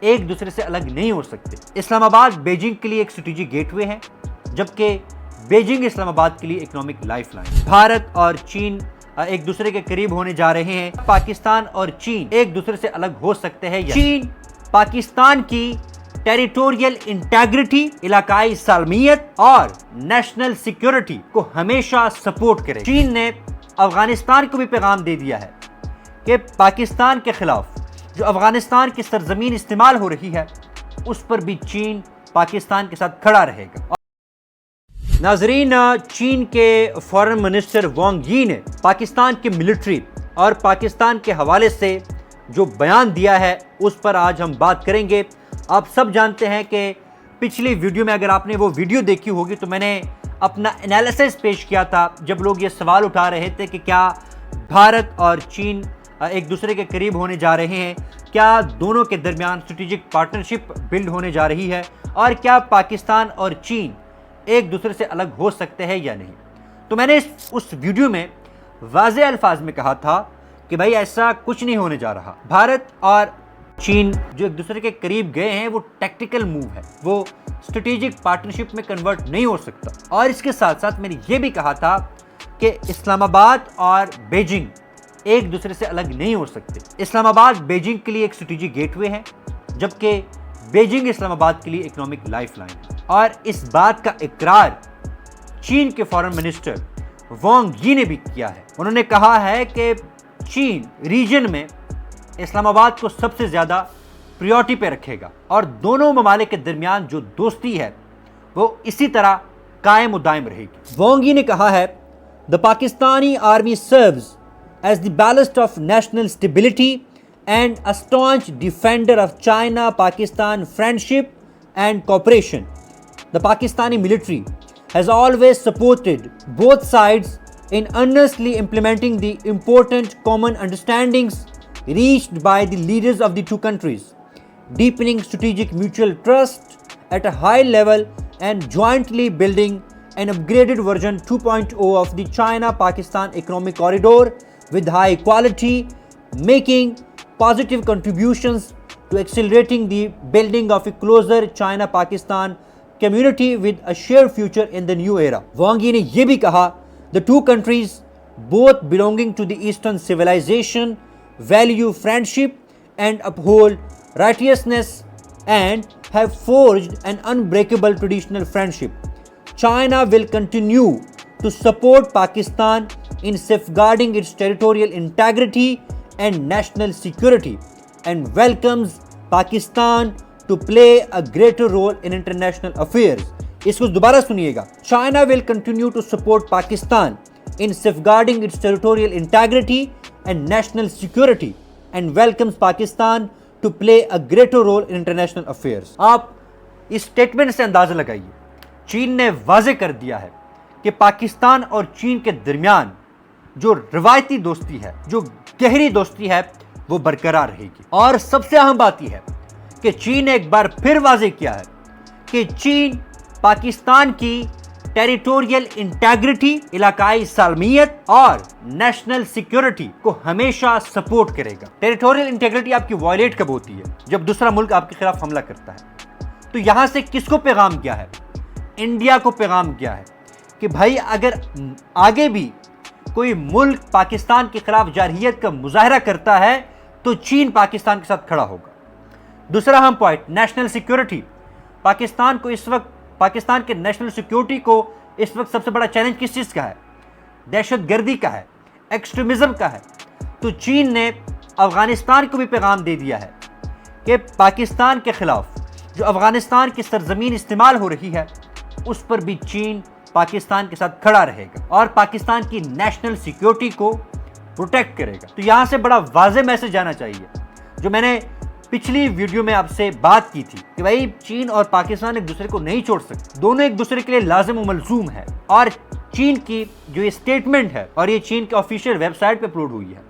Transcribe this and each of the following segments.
ایک دوسرے سے الگ نہیں ہو سکتے۔ اسلام آباد بیجنگ کے لیے ایک اسٹریٹجک گیٹ وے ہے، جبکہ بیجنگ اسلام آباد کے لیے اکنامک لائف لائن۔ بھارت اور چین ایک دوسرے کے قریب ہونے جا رہے ہیں۔ پاکستان اور چین ایک دوسرے سے الگ ہو سکتے ہیں۔ چین پاکستان کی ٹیریٹوریل انٹیگریٹی، علاقائی سالمیت اور نیشنل سیکیورٹی کو ہمیشہ سپورٹ کرے۔ چین نے افغانستان کو بھی پیغام دے دیا ہے کہ پاکستان کے خلاف جو افغانستان کی سرزمین استعمال ہو رہی ہے اس پر بھی چین پاکستان کے ساتھ کھڑا رہے گا۔ ناظرین، چین کے فارن منسٹر وانگ یی نے پاکستان کی ملٹری اور پاکستان کے حوالے سے جو بیان دیا ہے اس پر آج ہم بات کریں گے۔ آپ سب جانتے ہیں کہ پچھلی ویڈیو میں اگر آپ نے وہ ویڈیو دیکھی ہوگی تو میں نے اپنا انالیسس پیش کیا تھا، جب لوگ یہ سوال اٹھا رہے تھے کہ کیا بھارت اور چین ایک دوسرے کے قریب ہونے جا رہے ہیں، کیا دونوں کے درمیان اسٹریٹجک پارٹنرشپ بلڈ ہونے جا رہی ہے، اور کیا پاکستان اور چین ایک دوسرے سے الگ ہو سکتے ہیں یا نہیں۔ تو میں نے اس ویڈیو میں واضح الفاظ میں کہا تھا کہ بھائی ایسا کچھ نہیں ہونے جا رہا۔ بھارت اور چین جو ایک دوسرے کے قریب گئے ہیں وہ ٹیکٹیکل موو ہے، وہ اسٹریٹجک پارٹنرشپ میں کنورٹ نہیں ہو سکتا۔ اور اس کے ساتھ ساتھ میں نے یہ بھی کہا تھا کہ اسلام آباد اور بیجنگ ایک دوسرے سے الگ نہیں ہو سکتے۔ اسلام آباد بیجنگ کے لیے ایک اسٹریٹجک گیٹ وے ہے، جبکہ بیجنگ اسلام آباد کے لیے اکنامک لائف لائن ہے۔ اور اس بات کا اقرار چین کے فارن منسٹر وانگ یی نے بھی کیا ہے۔ انہوں نے کہا ہے کہ چین ریجن میں اسلام آباد کو سب سے زیادہ پریورٹی پہ رکھے گا اور دونوں ممالک کے درمیان جو دوستی ہے وہ اسی طرح قائم و دائم رہے گی۔ وانگ یی نے کہا ہے The Pakistani army serves as the ballast of national stability and a staunch defender of China-Pakistan friendship and cooperation. The Pakistani military has always supported both sides in earnestly implementing the important common understandings reached by the leaders of the two countries, deepening strategic mutual trust at a high level and jointly building an upgraded version 2.0 of the China-Pakistan economic corridor with high quality, making positive contributions to accelerating the building of a closer China-Pakistan community with a shared future in the new era. Wang Yi نے یہ بھی کہا the two countries, both belonging to the Eastern civilization, value friendship and uphold righteousness and have forged an unbreakable traditional friendship. China will continue to support Pakistan in safeguarding its territorial integrity and national security and welcomes Pakistan to play a greater role in international affairs. اس کو دوبارہ سنیے گا۔ China will continue to support Pakistan in safeguarding its territorial integrity and national security and welcomes Pakistan to play a greater role in international affairs. آپ اس statement سے اندازہ لگائیے، چین نے واضح کر دیا ہے کہ پاکستان اور چین کے درمیان جو روایتی دوستی ہے، جو گہری دوستی ہے وہ برقرار رہے گی۔ اور سب سے اہم بات یہ ہے کہ چین نے ایک بار پھر واضح کیا ہے کہ چین پاکستان کی ٹیریٹوریل انٹیگریٹی، علاقائی سالمیت اور نیشنل سیکیورٹی کو ہمیشہ سپورٹ کرے گا۔ ٹیریٹوریل انٹیگریٹی آپ کی وائلیٹ کب ہوتی ہے؟ جب دوسرا ملک آپ کے خلاف حملہ کرتا ہے۔ تو یہاں سے کس کو پیغام کیا ہے؟ انڈیا کو پیغام کیا ہے کہ بھائی اگر آگے بھی کوئی ملک پاکستان کے خلاف جارحیت کا مظاہرہ کرتا ہے تو چین پاکستان کے ساتھ کھڑا ہوگا۔ دوسرا اہم پوائنٹ، نیشنل سیکیورٹی۔ پاکستان کو اس وقت، پاکستان کے نیشنل سیکیورٹی کو اس وقت سب سے بڑا چیلنج کس چیز کا ہے؟ دہشت گردی کا ہے، ایکسٹریمزم کا ہے۔ تو چین نے افغانستان کو بھی پیغام دے دیا ہے کہ پاکستان کے خلاف جو افغانستان کی سرزمین استعمال ہو رہی ہے اس پر بھی چین پاکستان کے ساتھ کھڑا رہے گا اور پاکستان کی نیشنل سیکیورٹی کو پروٹیکٹ کرے گا۔ تو یہاں سے بڑا واضح میسج آنا چاہیے، جو میں نے پچھلی ویڈیو میں آپ سے بات کی تھی کہ بھائی چین اور پاکستان ایک دوسرے کو نہیں چھوڑ سکتے، دونوں ایک دوسرے کے لیے لازم و ملزوم ہے۔ اور چین کی جو یہ سٹیٹمنٹ ہے اور یہ چین کے آفیشیل ویب سائٹ پہ اپلوڈ ہوئی ہے،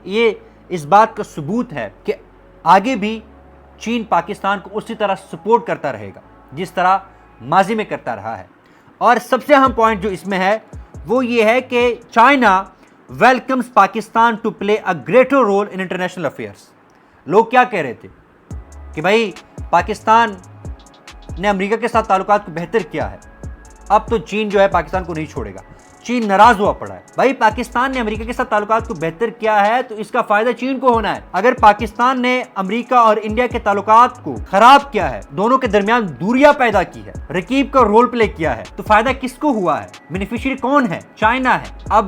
یہ اس بات کا ثبوت ہے کہ آگے بھی چین پاکستان کو اسی طرح سپورٹ کرتا رہے گا جس طرح ماضی میں کرتا رہا ہے۔ اور سب سے اہم پوائنٹ جو اس میں ہے وہ یہ ہے کہ China welcomes Pakistan to play a greater role in international affairs. لوگ کیا کہہ رہے تھے کہ بھائی پاکستان نے امریکہ کے ساتھ تعلقات کو بہتر کیا ہے، اب تو چین جو ہے پاکستان کو نہیں چھوڑے گا، چین ناراض ہوا پڑا ہے۔ بھائی پاکستان نے امریکہ کے ساتھ تعلقات کو بہتر کیا ہے تو اس کا فائدہ چین کو ہونا ہے۔ اگر پاکستان نے امریکہ اور انڈیا کے تعلقات کو خراب کیا ہے، دونوں کے درمیان دوریاں پیدا کی ہے، رقیب کا رول پلے کیا ہے، تو فائدہ کس کو ہوا ہے؟ بینیفیشری کون ہے؟ چائنا ہے۔ اب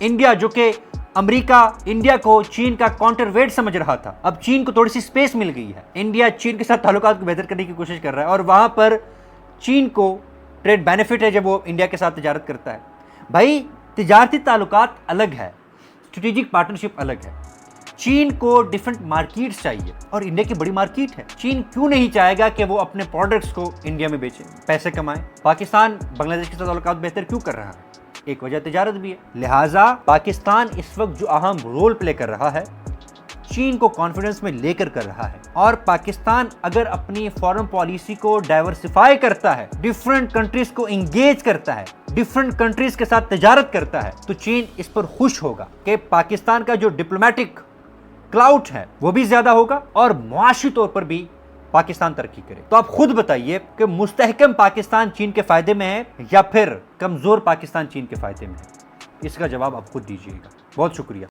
انڈیا جو کہ امریکہ انڈیا کو چین کا کاؤنٹر ویٹ سمجھ رہا تھا، اب چین کو تھوڑی سی سپیس مل گئی ہے۔ انڈیا چین کے ساتھ تعلقات کو بہتر کرنے کی کوشش کر رہا ہے اور وہاں پر چین کو ٹریڈ بینیفٹ ہے جب وہ انڈیا کے ساتھ تجارت کرتا ہے۔ بھائی تجارتی تعلقات الگ ہے، اسٹریٹجک پارٹنرشپ الگ ہے۔ چین کو ڈیفرنٹ مارکیٹس چاہیے اور انڈیا کی بڑی مارکیٹ ہے۔ چین کیوں نہیں چاہے گا کہ وہ اپنے پروڈکٹس کو انڈیا میں بیچے، پیسے کمائیں؟ پاکستان بنگلہ دیش کے ساتھ تعلقات بہتر کیوں کر رہا ہے؟ ایک وجہ تجارت بھی ہے۔ لہٰذا پاکستان اس وقت جو اہم رول پلے کر رہا ہے، چین کو کانفیڈنس میں لے کر رہا ہے، اور پاکستان اگر اپنی فارن پالیسی کو ڈائیورسفائی کرتا ہے، ڈیفرنٹ کنٹریز کو انگیج کرتا ہے، ڈیفرنٹ کنٹریز کے ساتھ تجارت کرتا ہے، تو چین اس پر خوش ہوگا کہ پاکستان کا جو ڈپلومیٹک کلاؤٹ ہے وہ بھی زیادہ ہوگا اور معاشی طور پر بھی پاکستان ترقی کرے۔ تو آپ خود بتائیے کہ مستحکم پاکستان چین کے فائدے میں ہے یا پھر کمزور پاکستان چین کے فائدے میں ہے؟ اس کا جواب آپ خود دیجیے گا۔ بہت شکریہ۔